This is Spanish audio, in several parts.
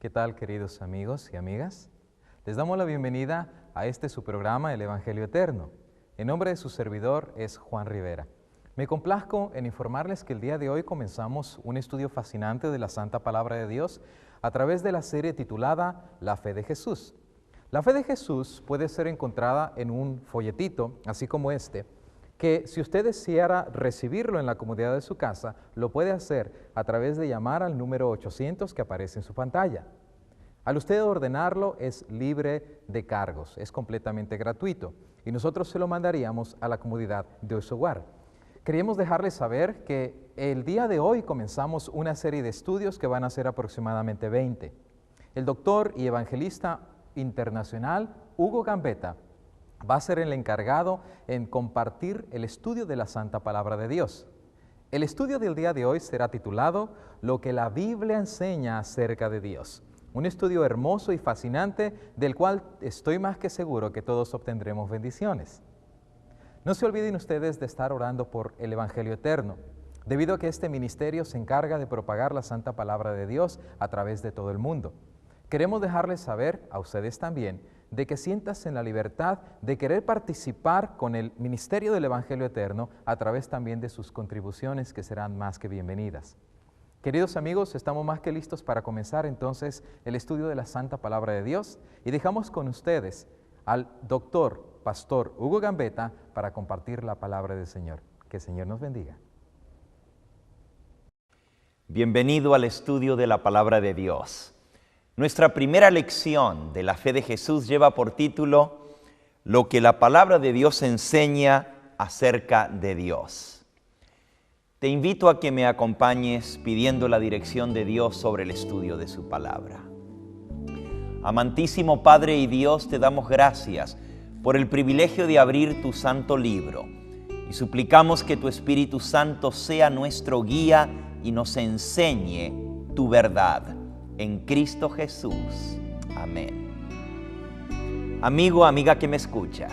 ¿Qué tal, queridos amigos y amigas? Les damos la bienvenida a su programa, El Evangelio Eterno. En nombre de su servidor es Juan Rivera. Me complazco en informarles que el día de hoy comenzamos un estudio fascinante de la Santa Palabra de Dios a través de la serie titulada La Fe de Jesús. La fe de Jesús puede ser encontrada en un folletito, así como que si usted deseara recibirlo en la comodidad de su casa, lo puede hacer a través de llamar al número 800 que aparece en su pantalla. Al usted ordenarlo es libre de cargos, es completamente gratuito y nosotros se lo mandaríamos a la comodidad de su hogar. Queríamos dejarles saber que el día de hoy comenzamos una serie de estudios que van a ser aproximadamente 20. El doctor y evangelista internacional Hugo Gambetta va a ser el encargado en compartir el estudio de la Santa Palabra de Dios. El estudio del día de hoy será titulado Lo que la Biblia enseña acerca de Dios. Un estudio hermoso y fascinante del cual estoy más que seguro que todos obtendremos bendiciones. No se olviden ustedes de estar orando por el Evangelio Eterno, debido a que este ministerio se encarga de propagar la Santa Palabra de Dios a través de todo el mundo. Queremos dejarles saber a ustedes también de que sientas en la libertad de querer participar con el ministerio del Evangelio Eterno a través también de sus contribuciones que serán más que bienvenidas. Queridos amigos, estamos más que listos para comenzar entonces el estudio de la Santa Palabra de Dios y dejamos con ustedes al doctor, pastor Hugo Gambetta para compartir la palabra del Señor. Que el Señor nos bendiga. Bienvenido al estudio de la Palabra de Dios. Nuestra primera lección de la fe de Jesús lleva por título Lo que la Palabra de Dios enseña acerca de Dios. Te invito a que me acompañes pidiendo la dirección de Dios sobre el estudio de su palabra. Amantísimo Padre y Dios, te damos gracias por el privilegio de abrir tu santo libro y suplicamos que tu Espíritu Santo sea nuestro guía y nos enseñe tu verdad. En Cristo Jesús. Amén. Amigo, amiga que me escuchas,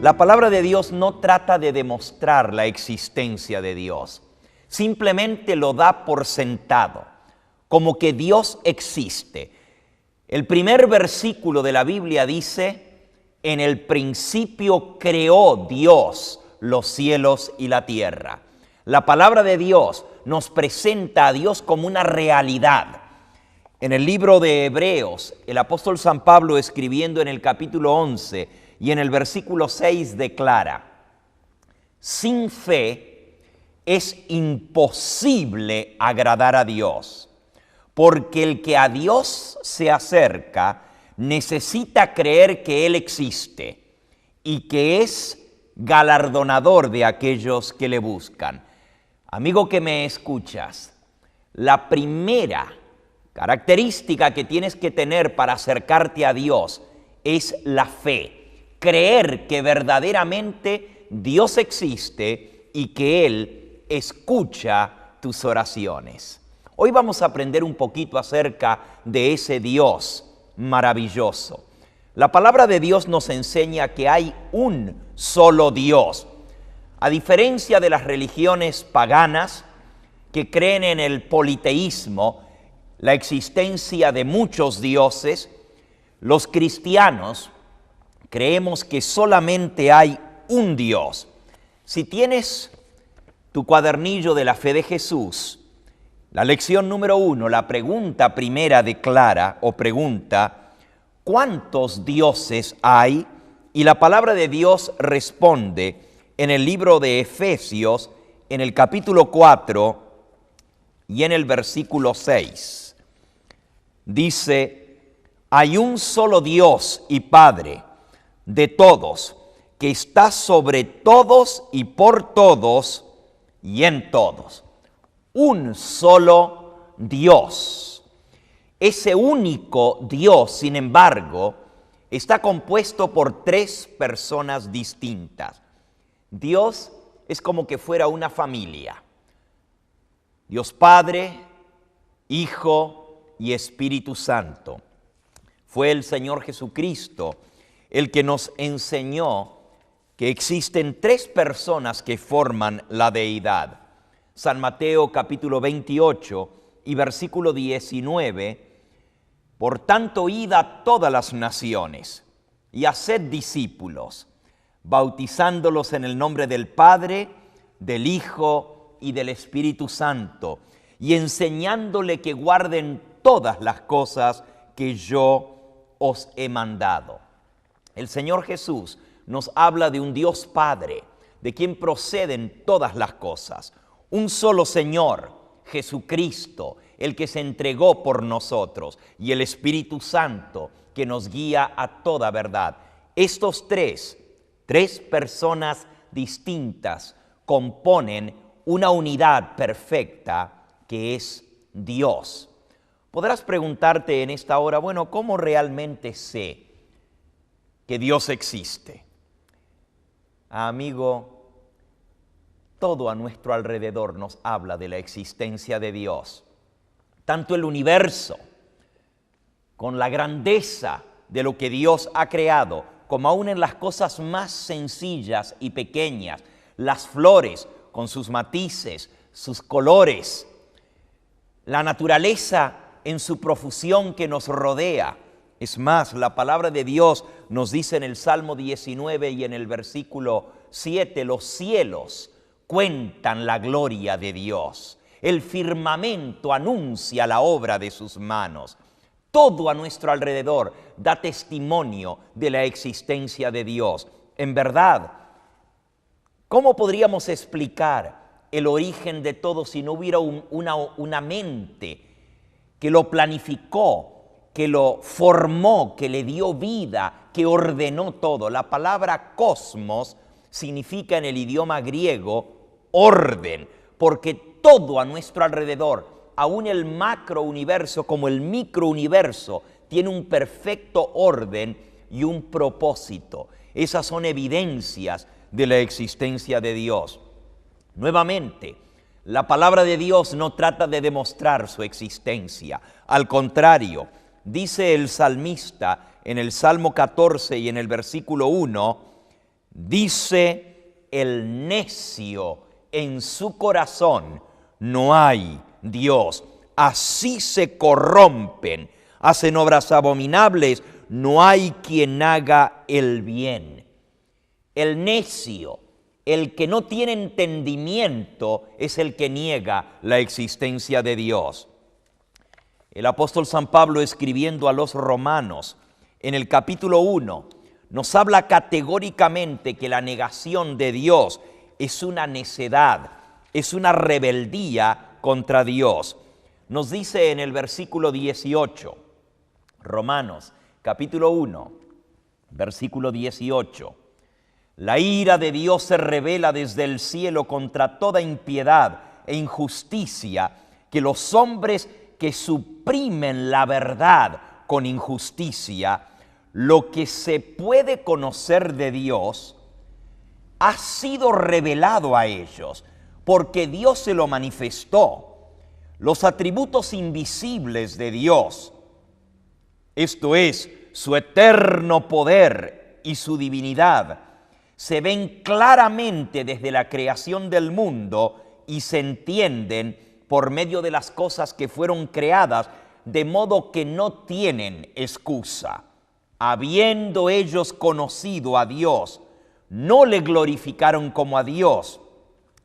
la palabra de Dios no trata de demostrar la existencia de Dios. Simplemente lo da por sentado, como que Dios existe. El primer versículo de la Biblia dice, en el principio creó Dios los cielos y la tierra. La palabra de Dios nos presenta a Dios como una realidad. En el libro de Hebreos, el apóstol San Pablo, escribiendo en el capítulo 11 y en el versículo 6, declara, sin fe es imposible agradar a Dios, porque el que a Dios se acerca necesita creer que Él existe y que es galardonador de aquellos que le buscan. Amigo que me escuchas, la primera característica que tienes que tener para acercarte a Dios es la fe. Creer que verdaderamente Dios existe y que Él escucha tus oraciones. Hoy vamos a aprender un poquito acerca de ese Dios maravilloso. La palabra de Dios nos enseña que hay un solo Dios. A diferencia de las religiones paganas que creen en el politeísmo, la existencia de muchos dioses, los cristianos creemos que solamente hay un Dios. Si tienes tu cuadernillo de la fe de Jesús, la lección número 1, la pregunta primera declara o pregunta, ¿cuántos dioses hay? Y la palabra de Dios responde en el libro de Efesios, en el capítulo 4 y en el versículo 6. Dice, hay un solo Dios y Padre de todos, que está sobre todos y por todos y en todos. Un solo Dios. Ese único Dios, sin embargo, está compuesto por tres personas distintas. Dios es como que fuera una familia. Dios Padre, Hijo y Espíritu Santo. Fue el Señor Jesucristo el que nos enseñó que existen tres personas que forman la deidad. San Mateo capítulo 28 y versículo 19 Por tanto, id a todas las naciones y haced discípulos, bautizándolos en el nombre del Padre, del Hijo y del Espíritu Santo, y enseñándole que guarden todas las cosas que yo os he mandado. El Señor Jesús nos habla de un Dios Padre, de quien proceden todas las cosas. Un solo Señor, Jesucristo, el que se entregó por nosotros, y el Espíritu Santo, que nos guía a toda verdad. Estos tres personas distintas componen una unidad perfecta que es Dios. Podrás preguntarte en esta hora, bueno, ¿cómo realmente sé que Dios existe? Amigo, todo a nuestro alrededor nos habla de la existencia de Dios. Tanto el universo, con la grandeza de lo que Dios ha creado, como aún en las cosas más sencillas y pequeñas, las flores con sus matices, sus colores, la naturaleza en su profusión que nos rodea. Es más, la palabra de Dios nos dice en el Salmo 19 y en el versículo 7, los cielos cuentan la gloria de Dios. El firmamento anuncia la obra de sus manos. Todo a nuestro alrededor da testimonio de la existencia de Dios. En verdad, ¿cómo podríamos explicar el origen de todo si no hubiera una mente que lo planificó, que lo formó, que le dio vida, que ordenó todo? La palabra cosmos significa en el idioma griego orden, porque todo a nuestro alrededor, aún el macrouniverso como el microuniverso, tiene un perfecto orden y un propósito. Esas son evidencias de la existencia de Dios. Nuevamente, la palabra de Dios no trata de demostrar su existencia. Al contrario, dice el salmista en el Salmo 14 y en el versículo 1, dice el necio en su corazón, no hay Dios. Así se corrompen, hacen obras abominables, no hay quien haga el bien. El necio, el que no tiene entendimiento, es el que niega la existencia de Dios. El apóstol San Pablo, escribiendo a los romanos, en el capítulo 1, nos habla categóricamente que la negación de Dios es una necedad, es una rebeldía contra Dios. Nos dice en el versículo 18, Romanos capítulo 1, versículo 18, la ira de Dios se revela desde el cielo contra toda impiedad e injusticia que los hombres que suprimen la verdad con injusticia. Lo que se puede conocer de Dios ha sido revelado a ellos, porque Dios se lo manifestó. Los atributos invisibles de Dios, esto es, su eterno poder y su divinidad, se ven claramente desde la creación del mundo y se entienden por medio de las cosas que fueron creadas, de modo que no tienen excusa. Habiendo ellos conocido a Dios, no le glorificaron como a Dios,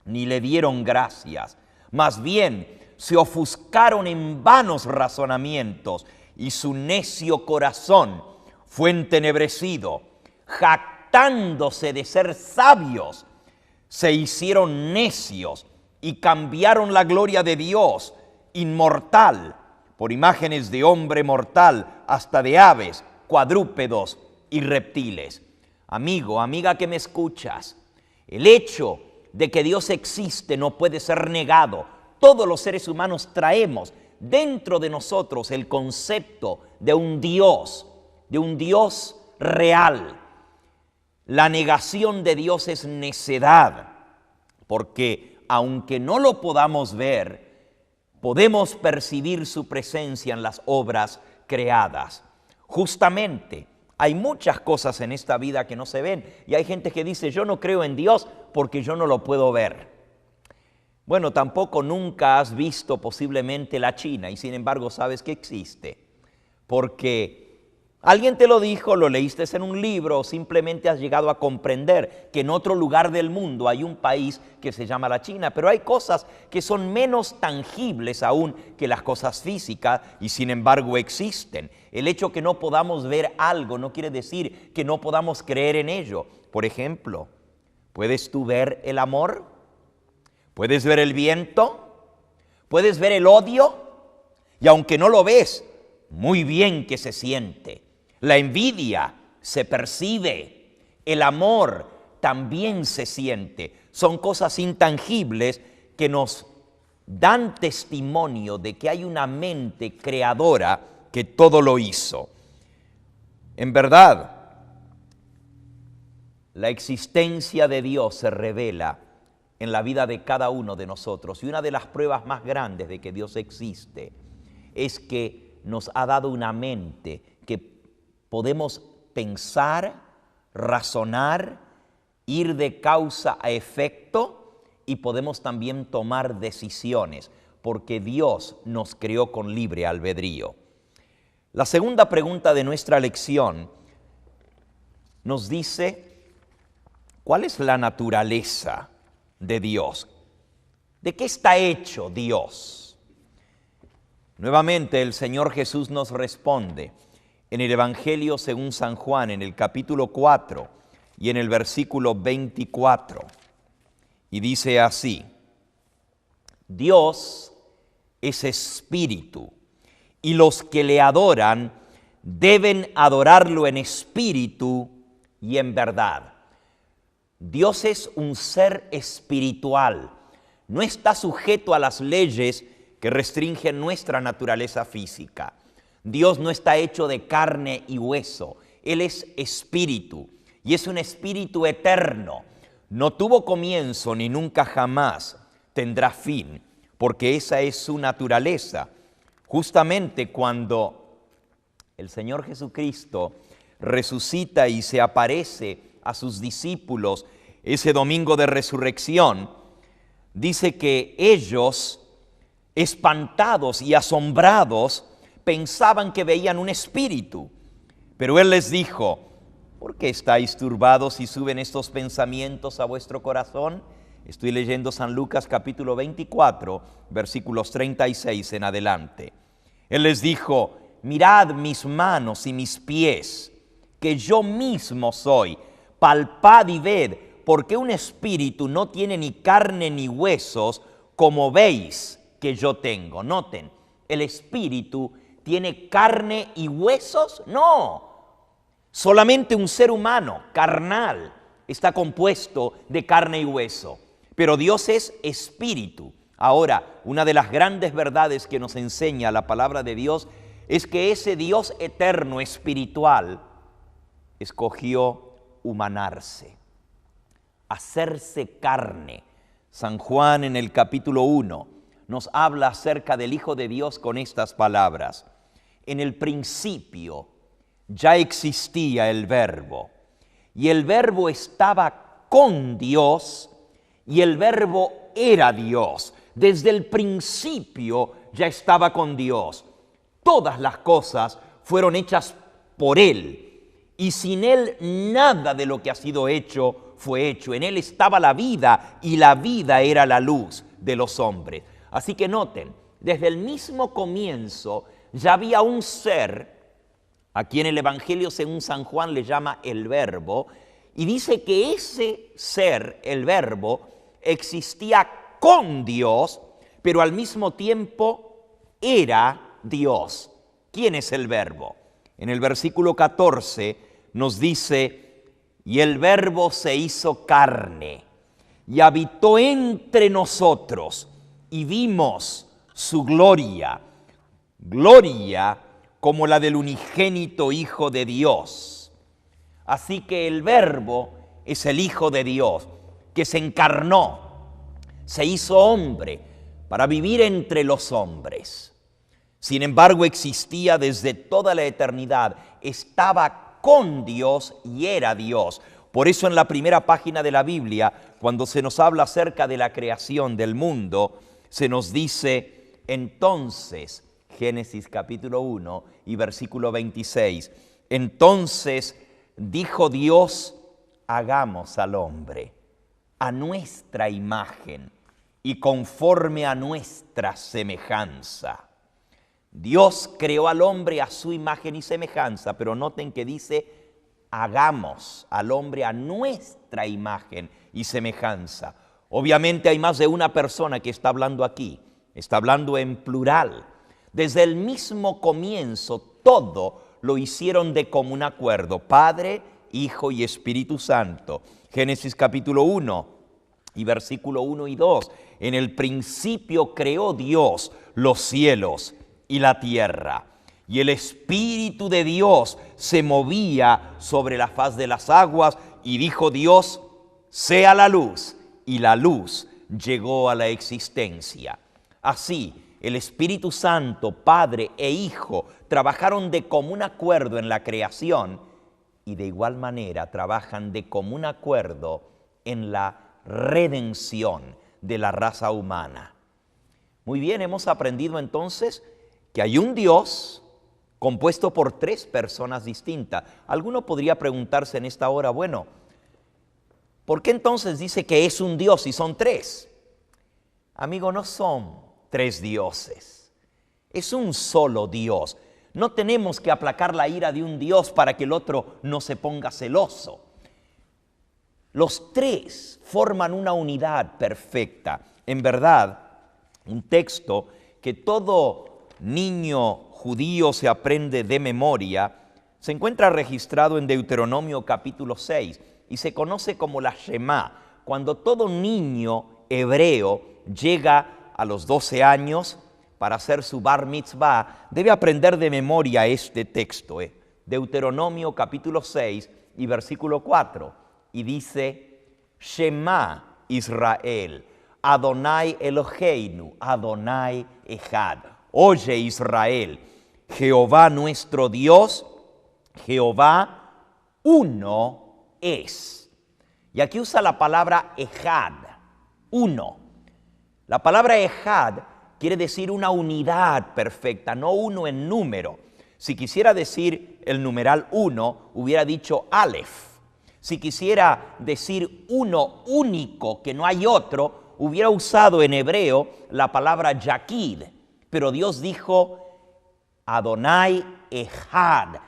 ni le dieron gracias. Más bien, se ofuscaron en vanos razonamientos, y su necio corazón fue entenebrecido. Jactándose de ser sabios, se hicieron necios y cambiaron la gloria de Dios, inmortal, por imágenes de hombre mortal, hasta de aves, cuadrúpedos y reptiles. Amigo, amiga que me escuchas, el hecho de que Dios existe no puede ser negado. Todos los seres humanos traemos dentro de nosotros el concepto de un Dios real. La negación de Dios es necedad, porque aunque no lo podamos ver, podemos percibir su presencia en las obras creadas. Justamente, hay muchas cosas en esta vida que no se ven, y hay gente que dice, yo no creo en Dios porque yo no lo puedo ver. Bueno, tampoco nunca has visto posiblemente la China, y sin embargo sabes que existe. porque alguien te lo dijo, lo leíste en un libro o simplemente has llegado a comprender que en otro lugar del mundo hay un país que se llama la China, pero hay cosas que son menos tangibles aún que las cosas físicas y sin embargo existen. El hecho que no podamos ver algo no quiere decir que no podamos creer en ello. Por ejemplo, ¿puedes tú ver el amor? ¿Puedes ver el viento? ¿Puedes ver el odio? Y aunque no lo ves, muy bien que se siente. La envidia se percibe. El amor también se siente. Son cosas intangibles que nos dan testimonio de que hay una mente creadora que todo lo hizo. En verdad, la existencia de Dios se revela en la vida de cada uno de nosotros. Y una de las pruebas más grandes de que Dios existe es que nos ha dado una mente que podemos pensar, razonar, ir de causa a efecto y podemos también tomar decisiones, porque Dios nos creó con libre albedrío. La segunda pregunta de nuestra lección nos dice, ¿cuál es la naturaleza de Dios? ¿De qué está hecho Dios? Nuevamente el Señor Jesús nos responde en el Evangelio según San Juan, en el capítulo 4 y en el versículo 24. Y dice así, Dios es espíritu, y los que le adoran deben adorarlo en espíritu y en verdad. Dios es un ser espiritual, no está sujeto a las leyes que restringen nuestra naturaleza física. Dios no está hecho de carne y hueso, Él es espíritu y es un espíritu eterno. No tuvo comienzo ni nunca jamás tendrá fin, porque esa es su naturaleza. Justamente cuando el Señor Jesucristo resucita y se aparece a sus discípulos ese domingo de resurrección, dice que ellos, espantados y asombrados, pensaban que veían un espíritu. Pero Él les dijo, ¿por qué estáis turbados y suben estos pensamientos a vuestro corazón? Estoy leyendo San Lucas capítulo 24, versículos 36 en adelante. Él les dijo, mirad mis manos y mis pies, que yo mismo soy. Palpad y ved, porque un espíritu no tiene ni carne ni huesos, como veis que yo tengo. Noten, ¿el espíritu tiene carne y huesos? No, solamente un ser humano, carnal, está compuesto de carne y hueso. Pero Dios es espíritu. Ahora, una de las grandes verdades que nos enseña la palabra de Dios es que ese Dios eterno, espiritual, escogió humanarse, hacerse carne. San Juan en el capítulo 1 nos habla acerca del Hijo de Dios con estas palabras. En el principio ya existía el Verbo, y el Verbo estaba con Dios, y el Verbo era Dios. Desde el principio ya estaba con Dios. Todas las cosas fueron hechas por Él, y sin Él nada de lo que ha sido hecho fue hecho. En Él estaba la vida, y la vida era la luz de los hombres. Así que noten, desde el mismo comienzo ya había un ser, a quien el Evangelio según San Juan le llama el Verbo, y dice que ese ser, el Verbo, existía con Dios, pero al mismo tiempo era Dios. ¿Quién es el Verbo? En el versículo 14 nos dice, y el Verbo se hizo carne y habitó entre nosotros y vimos su gloria, gloria como la del unigénito Hijo de Dios. Así que el Verbo es el Hijo de Dios, que se encarnó, se hizo hombre para vivir entre los hombres. Sin embargo, existía desde toda la eternidad, estaba con Dios y era Dios. Por eso en la primera página de la Biblia, cuando se nos habla acerca de la creación del mundo, se nos dice, entonces, Génesis capítulo 1, y versículo 26. Entonces dijo Dios, hagamos al hombre a nuestra imagen y conforme a nuestra semejanza. Dios creó al hombre a su imagen y semejanza, pero noten que dice, hagamos al hombre a nuestra imagen y semejanza. Obviamente hay más de una persona que está hablando aquí, está hablando en plural. Desde el mismo comienzo, todo lo hicieron de común acuerdo, Padre, Hijo y Espíritu Santo. Génesis capítulo 1 y versículo 1 y 2. En el principio creó Dios los cielos y la tierra, y el Espíritu de Dios se movía sobre la faz de las aguas, y dijo Dios, sea la luz, y la luz llegó a la existencia. Así, el Espíritu Santo, Padre e Hijo, trabajaron de común acuerdo en la creación y de igual manera trabajan de común acuerdo en la redención de la raza humana. Muy bien, hemos aprendido entonces que hay un Dios compuesto por tres personas distintas. Alguno podría preguntarse en esta hora, bueno, ¿por qué entonces dice que es un Dios y son tres? Amigo, no son tres dioses, es un solo Dios. No tenemos que aplacar la ira de un Dios para que el otro no se ponga celoso. Los tres forman una unidad perfecta. En verdad, un texto que todo niño judío se aprende de memoria, se encuentra registrado en Deuteronomio capítulo 6 y se conoce como la Shema. Cuando todo niño hebreo llega a los 12 años para hacer su bar mitzvah, debe aprender de memoria este texto. Deuteronomio capítulo 6 y versículo 4. Y dice, Shema Israel, Adonai Eloheinu, Adonai Echad. Oye Israel, Jehová nuestro Dios, Jehová uno es. Y aquí usa la palabra Echad, uno. La palabra Echad quiere decir una unidad perfecta, no uno en número. Si quisiera decir el numeral uno, hubiera dicho Aleph. Si quisiera decir uno único, que no hay otro, hubiera usado en hebreo la palabra Yakid. Pero Dios dijo Adonai Echad.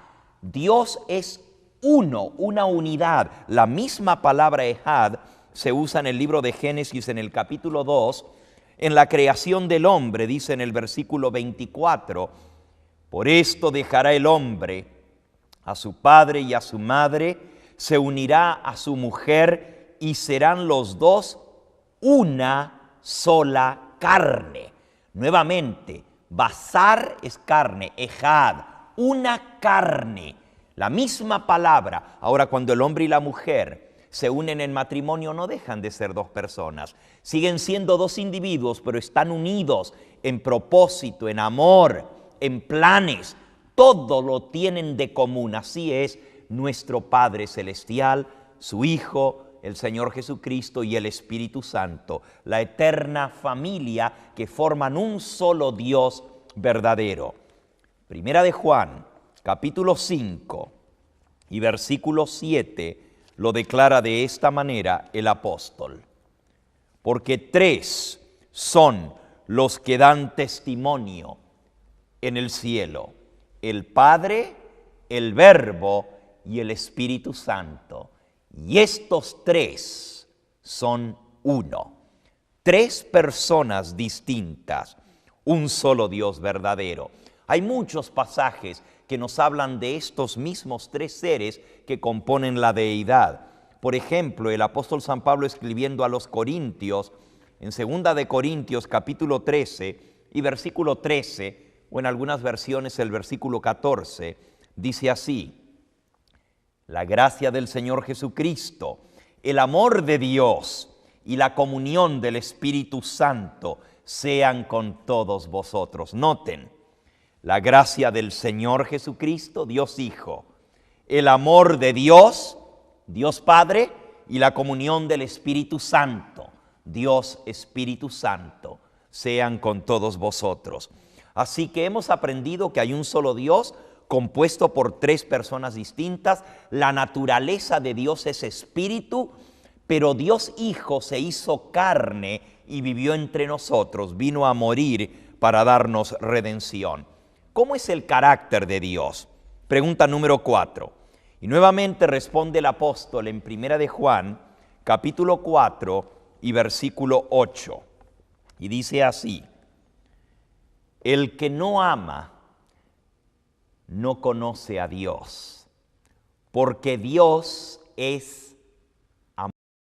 Dios es uno, una unidad. La misma palabra Echad se usa en el libro de Génesis en el capítulo 2, en la creación del hombre, dice en el versículo 24, por esto dejará el hombre a su padre y a su madre, se unirá a su mujer y serán los dos una sola carne. Nuevamente, basar es carne, ejad, una carne, la misma palabra. Ahora, cuando el hombre y la mujer se unen en matrimonio, no dejan de ser dos personas. Siguen siendo dos individuos, pero están unidos en propósito, en amor, en planes. Todo lo tienen de común. Así es nuestro Padre Celestial, su Hijo, el Señor Jesucristo y el Espíritu Santo, la eterna familia que forman un solo Dios verdadero. Primera de Juan, capítulo 5 y versículo 7, lo declara de esta manera el apóstol. Porque tres son los que dan testimonio en el cielo: el Padre, el Verbo y el Espíritu Santo. Y estos tres son uno. Tres personas distintas, un solo Dios verdadero. Hay muchos pasajes que nos hablan de estos mismos tres seres que componen la deidad. Por ejemplo, el apóstol San Pablo, escribiendo a los Corintios, en 2 de Corintios capítulo 13 y versículo 13, o en algunas versiones el versículo 14, dice así: la gracia del Señor Jesucristo, el amor de Dios y la comunión del Espíritu Santo sean con todos vosotros. Noten, la gracia del Señor Jesucristo, Dios Hijo, el amor de Dios, Dios Padre, y la comunión del Espíritu Santo, Dios Espíritu Santo, sean con todos vosotros. Así que hemos aprendido que hay un solo Dios, compuesto por 3 personas distintas. La naturaleza de Dios es espíritu, pero Dios Hijo se hizo carne y vivió entre nosotros, vino a morir para darnos redención. ¿Cómo es el carácter de Dios? Pregunta número 4. Y nuevamente responde el apóstol en 1 de Juan, capítulo 4 y versículo 8. Y dice así: el que no ama no conoce a Dios, porque Dios es